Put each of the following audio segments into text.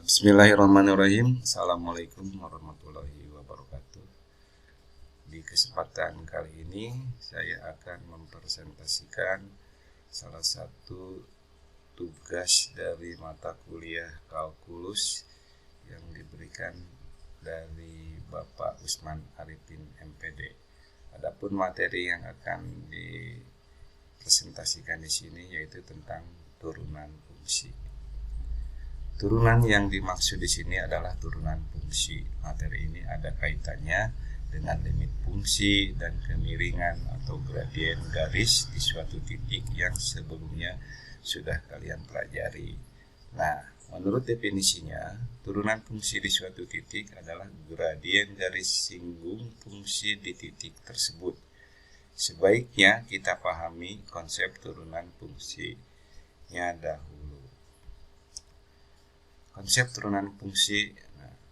Bismillahirrahmanirrahim. Assalamualaikum warahmatullahi wabarakatuh. Di kesempatan kali ini saya akan mempresentasikan salah satu tugas dari mata kuliah kalkulus yang diberikan dari Bapak Usman Arifin MPD. Adapun materi yang akan dipresentasikan di sini yaitu tentang turunan fungsi. Turunan yang dimaksud di sini adalah turunan fungsi. Materi ini ada kaitannya dengan limit fungsi dan kemiringan atau gradien garis di suatu titik yang sebelumnya sudah kalian pelajari. Nah, menurut definisinya, turunan fungsi di suatu titik adalah gradien garis singgung fungsi di titik tersebut. Sebaiknya kita pahami konsep turunan fungsinya dahulu. Konsep turunan fungsi,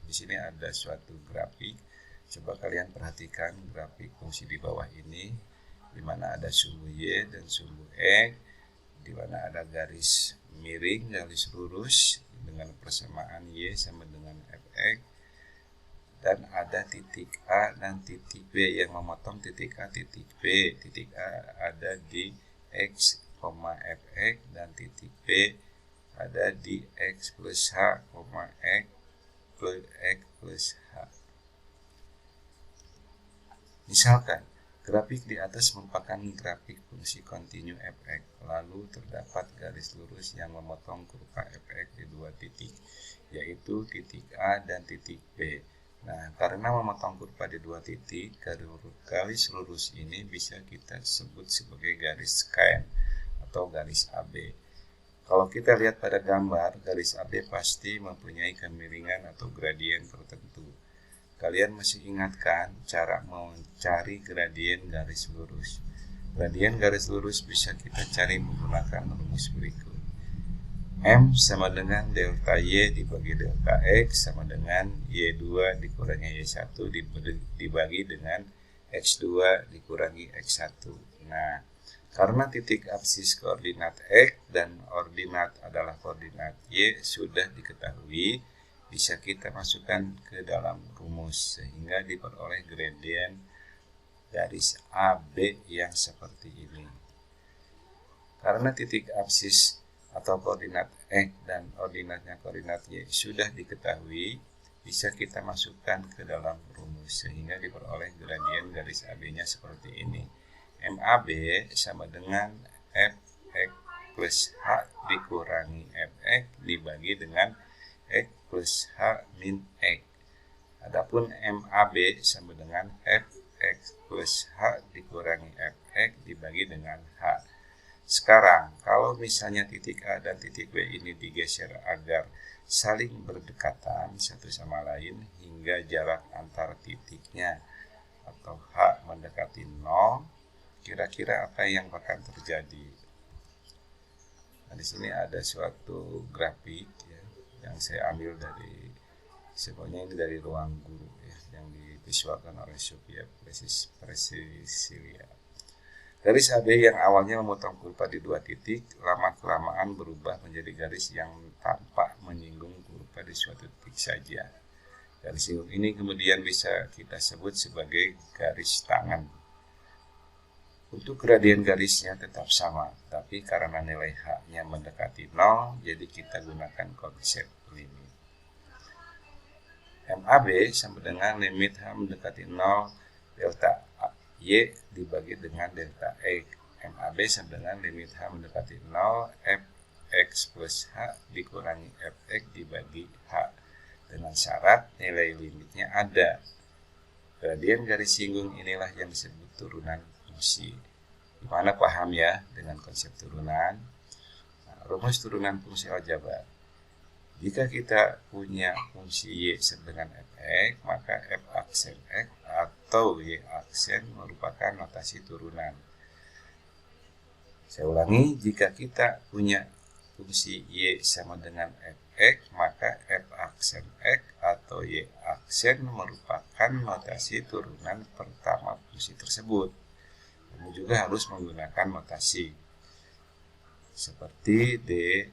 di sini ada suatu grafik. Coba kalian perhatikan grafik fungsi di bawah ini, di mana ada sumbu Y dan sumbu X, di mana ada garis miring, garis lurus dengan persamaan Y sama dengan Fx, dan ada titik A dan titik B yang memotong titik A, titik B. Titik A ada di X, Fx, dan titik B ada di X plus H, X plus H. Misalkan, grafik di atas merupakan grafik fungsi kontinu Fx, lalu terdapat garis lurus yang memotong kurva Fx di dua titik, yaitu titik A dan titik B. Nah, karena memotong kurva di dua titik, garis lurus ini bisa kita sebut sebagai garis skein atau garis AB. Kalau kita lihat pada gambar, garis AB pasti mempunyai kemiringan atau gradien tertentu. Kalian masih ingatkan cara mencari gradien garis lurus? Gradien garis lurus bisa kita cari menggunakan rumus berikut. M sama dengan delta Y dibagi delta X sama dengan Y2 dikurangi Y1 dibagi dengan X2 dikurangi X1. Nah, karena titik absis koordinat X dan ordinat adalah koordinat Y sudah diketahui, bisa kita masukkan ke dalam rumus sehingga diperoleh gradien garis AB yang seperti ini. Karena titik absis atau koordinat X dan ordinatnya koordinat Y sudah diketahui, bisa kita masukkan ke dalam rumus sehingga diperoleh gradien garis AB-nya seperti ini. MAB sama dengan Fx plus H dikurangi Fx dibagi dengan X plus H min X. Adapun MAB sama dengan Fx plus H dikurangi Fx dibagi dengan H. Sekarang, kalau misalnya titik A dan titik B ini digeser agar saling berdekatan satu sama lain hingga jarak antar titiknya atau H mendekati 0, kira-kira apa yang akan terjadi? Nah, di sini ada suatu grafik ya, yang saya ambil dari sebenarnya ini dari ruang guru ya, yang divisualkan oleh Sophia Presilia. Garis AB yang awalnya memotong kurva di dua titik, lama-kelamaan berubah menjadi garis yang tampak menyinggung kurva di suatu titik saja. Garis singgung ini kemudian bisa kita sebut sebagai garis tangan. Untuk gradien garisnya tetap sama, tapi karena nilai H-nya mendekati 0, jadi kita gunakan konsep limit. MAB sama dengan limit H mendekati 0 delta Y dibagi dengan delta X. MAB sama dengan limit H mendekati 0 Fx plus H dikurangi Fx dibagi H. Dengan syarat nilai limitnya ada. Gradien garis singgung inilah yang disebut turunan fungsi. Gimana paham ya dengan konsep turunan? Nah, rumus turunan fungsi aljabar. Jika kita punya fungsi Y sama dengan Fx, maka F aksen X atau Y aksen merupakan notasi turunan. Saya ulangi, jika kita punya fungsi Y sama dengan Fx, maka F aksen X atau Y aksen merupakan notasi turunan pertama fungsi tersebut. Kamu juga harus menggunakan notasi seperti D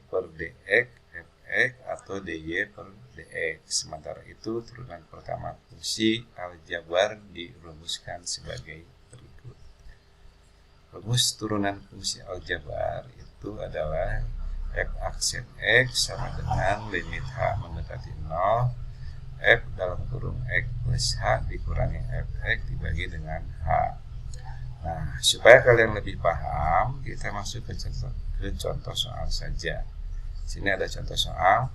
per dx Fx atau dy per dx. Sementara itu turunan pertama fungsi aljabar dirumuskan sebagai berikut. Rumus turunan fungsi aljabar itu adalah f aksen x sama dengan limit h mendekati 0 f dalam kurung x plus h dikurangi fx dibagi dengan h. Nah, supaya kalian lebih paham, kita masuk ke contoh soal saja. Sini ada contoh soal.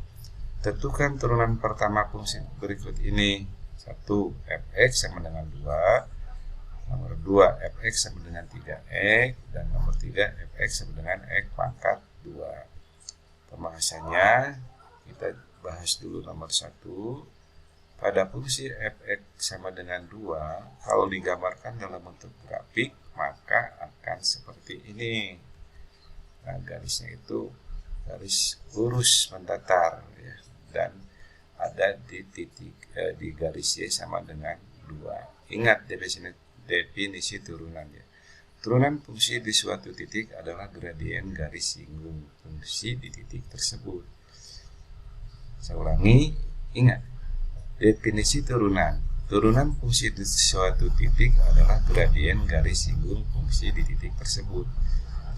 Tentukan turunan pertama fungsi berikut ini. 1. fx sama dengan 2. Nomor 2, fx sama dengan 3x. Dan nomor 3, fx sama dengan x pangkat 2. Pembahasannya, kita bahas dulu nomor 1. Pada fungsi fx sama dengan 2, kalau digambarkan dalam bentuk grafik, maka akan seperti ini. Nah, garisnya itu garis lurus mendatar ya, dan ada di titik di garis Y sama dengan 2. Ingat definisi turunan ya. Turunan fungsi di suatu titik adalah gradien garis singgung fungsi di titik tersebut. Saya ulangi, ingat definisi turunan. Turunan fungsi di suatu titik adalah gradien garis singgung fungsi di titik tersebut.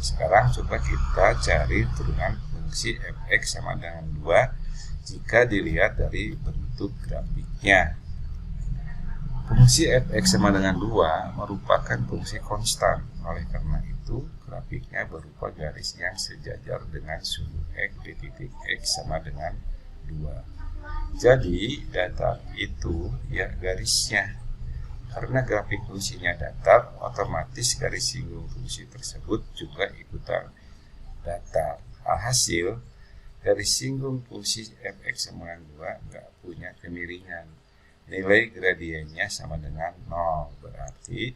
Sekarang coba kita cari turunan fungsi fx sama dengan 2 jika dilihat dari bentuk grafiknya. Fungsi fx sama dengan 2 merupakan fungsi konstan. Oleh karena itu, grafiknya berupa garis yang sejajar dengan sumbu x di titik x sama dengan 2. Jadi, datar itu ya garisnya. Karena grafik fungsinya datar, otomatis garis singgung fungsi tersebut juga ikutan datar. Alhasil, garis singgung fungsi fx sama dengan 2 nggak punya kemiringan. Nilai gradiennya sama dengan 0. Berarti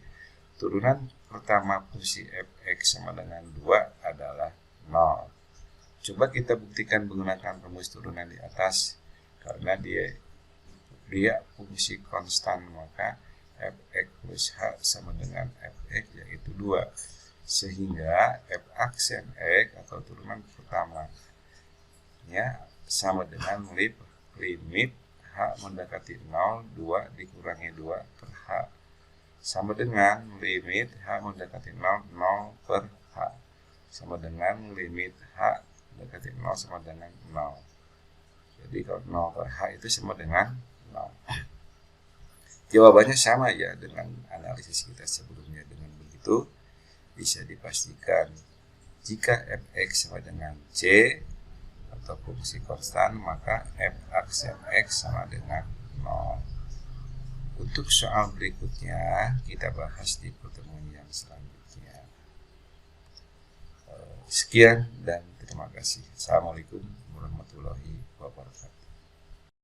turunan pertama fungsi fx sama dengan 2 adalah 0. Coba kita buktikan menggunakan rumus turunan di atas. Karena dia fungsi konstan, maka fx plus h sama dengan fx yaitu 2. Sehingga f aksen x atau turunan pertamanya sama dengan limit h mendekati 0, 2 dikurangi 2 per h. Sama dengan limit h mendekati 0, 0 per h. Sama dengan limit h mendekati 0 sama dengan 0. Jadi kalau 0 per h itu sama dengan 0. Jawabannya sama ya dengan analisis kita sebelumnya. Dengan begitu bisa dipastikan jika fx sama dengan c atau fungsi konstan, maka f aksen x sama dengan 0. Untuk soal berikutnya kita bahas di pertemuan yang selanjutnya. Sekian dan terima kasih. Assalamualaikum warahmatullahi wabarakatuh.